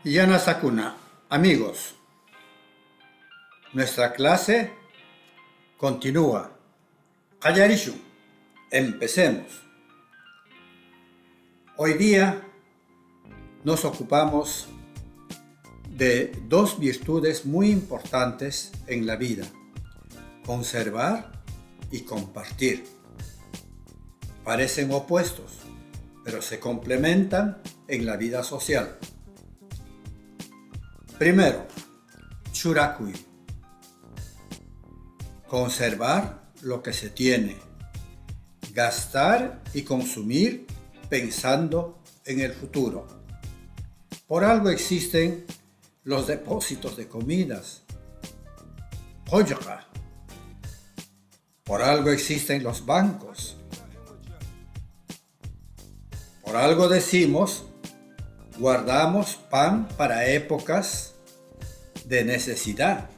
Yana Sakuna, amigos, nuestra clase continúa. Kayarishu, empecemos. Hoy día nos ocupamos de dos virtudes muy importantes en la vida: conservar y compartir. Parecen opuestos, pero se complementan en la vida social. Primero, churakui. Conservar lo que se tiene. Gastar y consumir pensando en el futuro. Por algo existen los depósitos de comidas. Hojra. Por algo existen los bancos. Por algo decimos: guardamos pan para épocas de necesidad.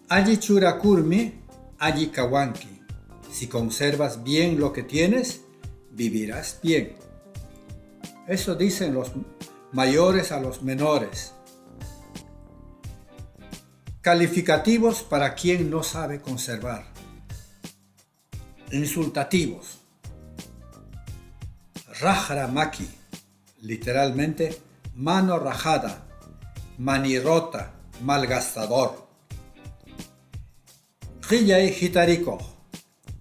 Allí churakurmi, allí kawanki. Si conservas bien lo que tienes, vivirás bien. Eso dicen los mayores a los menores. Calificativos para quien no sabe conservar. Insultativos. Rajramaki, literalmente mano rajada, manirrota, malgastador. Riyai hitariko,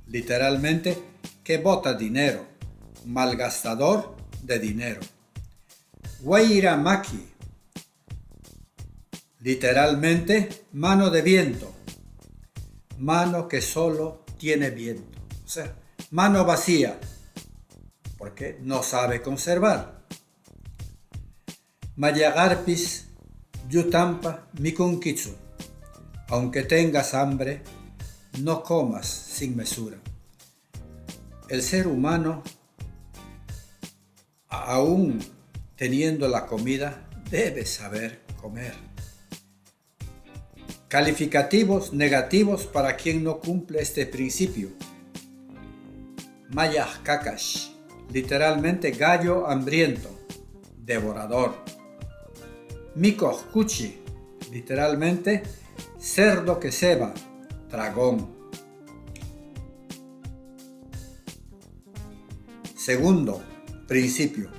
literalmente que bota dinero, malgastador de dinero. Wairamaki, literalmente mano de viento, mano que solo tiene viento, o sea, mano vacía, porque no sabe conservar. Mayagarpis yutampa mikunkitsu, aunque tengas hambre, no comas sin mesura. El ser humano, aún teniendo la comida, debe saber comer. Calificativos negativos para quien no cumple este principio. Mayaj kakash, literalmente gallo hambriento, devorador. Mikoh kuchi, literalmente cerdo que ceba, dragón. Segundo principio.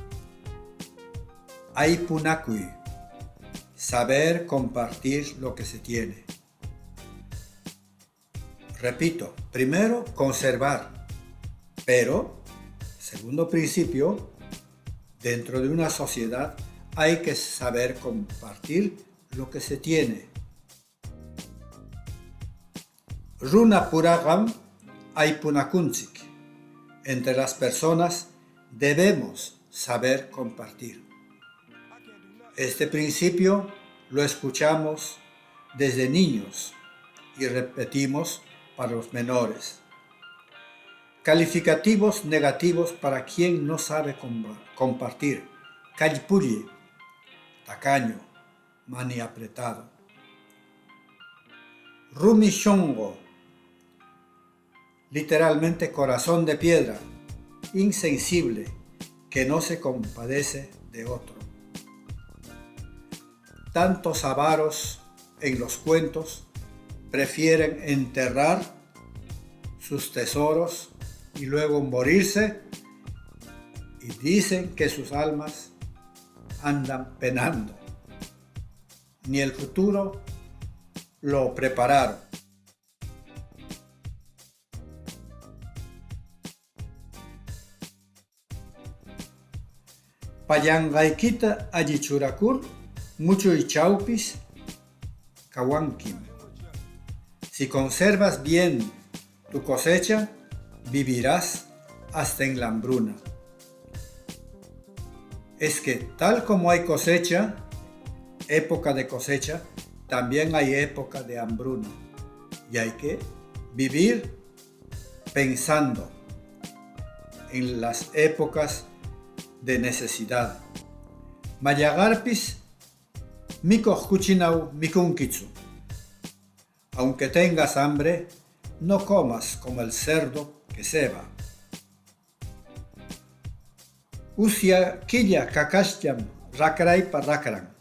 Aipunakui, saber compartir lo que se tiene. Repito, primero conservar, pero segundo principio, dentro de una sociedad hay que saber compartir lo que se tiene. Runa puragam aipunakunchik. Entre las personas debemos saber compartir. Este principio lo escuchamos desde niños y repetimos para los menores. Calificativos negativos para quien no sabe compartir. Kallpulli, tacaño, mani apretado. Rumi shongo, literalmente corazón de piedra, insensible, que no se compadece de otro. Tantos avaros en los cuentos prefieren enterrar sus tesoros y luego morirse, y dicen que sus almas andan penando. Ni el futuro lo prepararon. Payangaikita allichurakur, mucho y chaupis, kawankim. Si conservas bien tu cosecha, vivirás hasta en la hambruna. Es que tal como hay cosecha, época de cosecha, también hay época de hambruna. Y hay que vivir pensando en las épocas de necesidad. Mayagarpis mikoh kuchinau mikunkitsu. Aunque tengas hambre, no comas como el cerdo que ceba. Usia quilla kakashcham rakraypa rakran.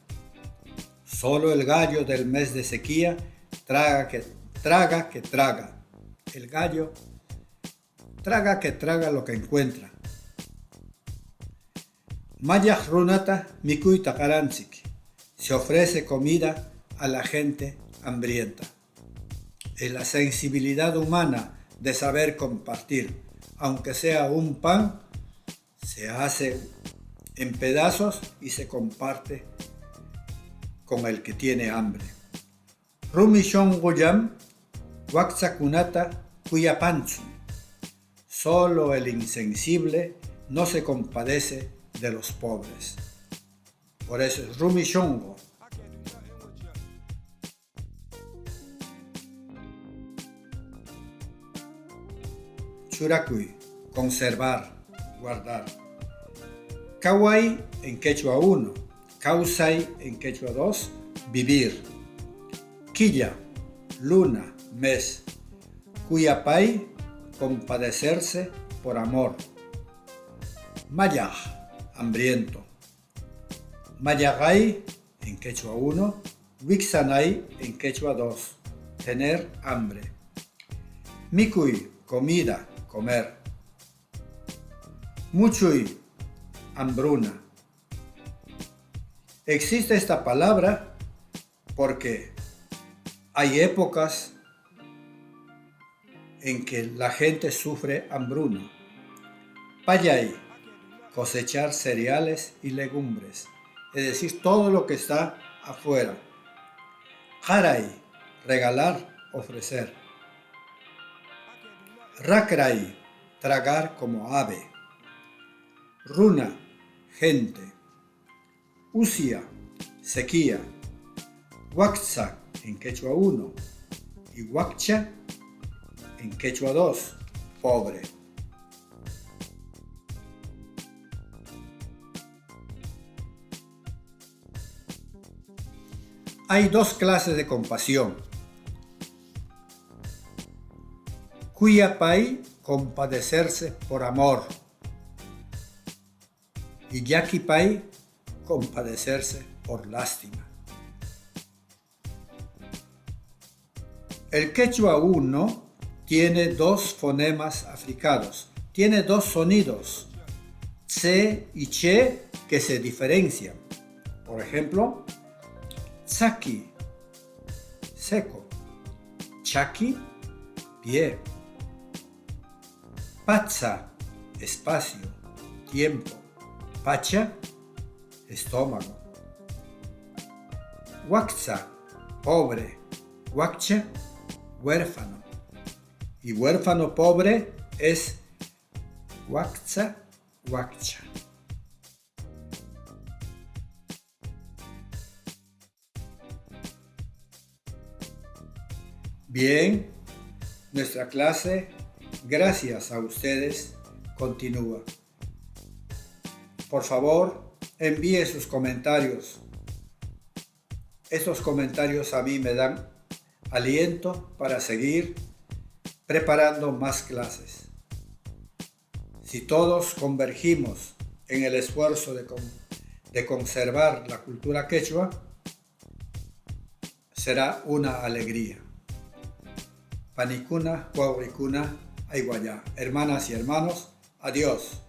Solo el gallo del mes de sequía traga que traga. El gallo traga que traga lo que encuentra. Mayaj runata mikuyta qaranchik. Se ofrece comida a la gente hambrienta. Es la sensibilidad humana de saber compartir. Aunque sea un pan, se hace en pedazos y se comparte con el que tiene hambre. Rumi shongoyam waksakunata kuyapanchu. Solo el insensible no se compadece de los pobres. Por eso es Rumi Shongo. Churakui, conservar, guardar. Kawai en quechua 1, Kausai en quechua 2, vivir. Quilla, luna, mes. Cuyapay, compadecerse por amor. Mayaj, hambriento. Mayagay en quechua 1, Wixanay en quechua 2, tener hambre. Mikuy, comida, comer. Muchuy, hambruna. Existe esta palabra porque hay épocas en que la gente sufre hambruna. Payay, cosechar cereales y legumbres, es decir, todo lo que está afuera. Haray, regalar, ofrecer. Rakray, tragar como ave. Runa, gente. Usia, sequía. Huaxa, en quechua 1. Y Huacha, en quechua 2, pobre. Hay dos clases de compasión. Cuyapay, compadecerse por amor. Y Yaquipay, compadecerse por lástima. El quechua 1 tiene dos fonemas africanos, tiene dos sonidos, tse y che, que se diferencian. Por ejemplo, tsaki, seco. Chaki, pie. Patsa, espacio, tiempo. Pacha, estómago. Huaxa, pobre. Huacha, huérfano. Y huérfano pobre es Huaxa, Huacha. Bien, nuestra clase, gracias a ustedes, continúa. Por favor, envíe sus comentarios. Estos comentarios a mí me dan aliento para seguir preparando más clases. Si todos convergimos en el esfuerzo de conservar la cultura quechua, será una alegría. Panicuna, Huauricuna, Aiguayá. Hermanas y hermanos, adiós.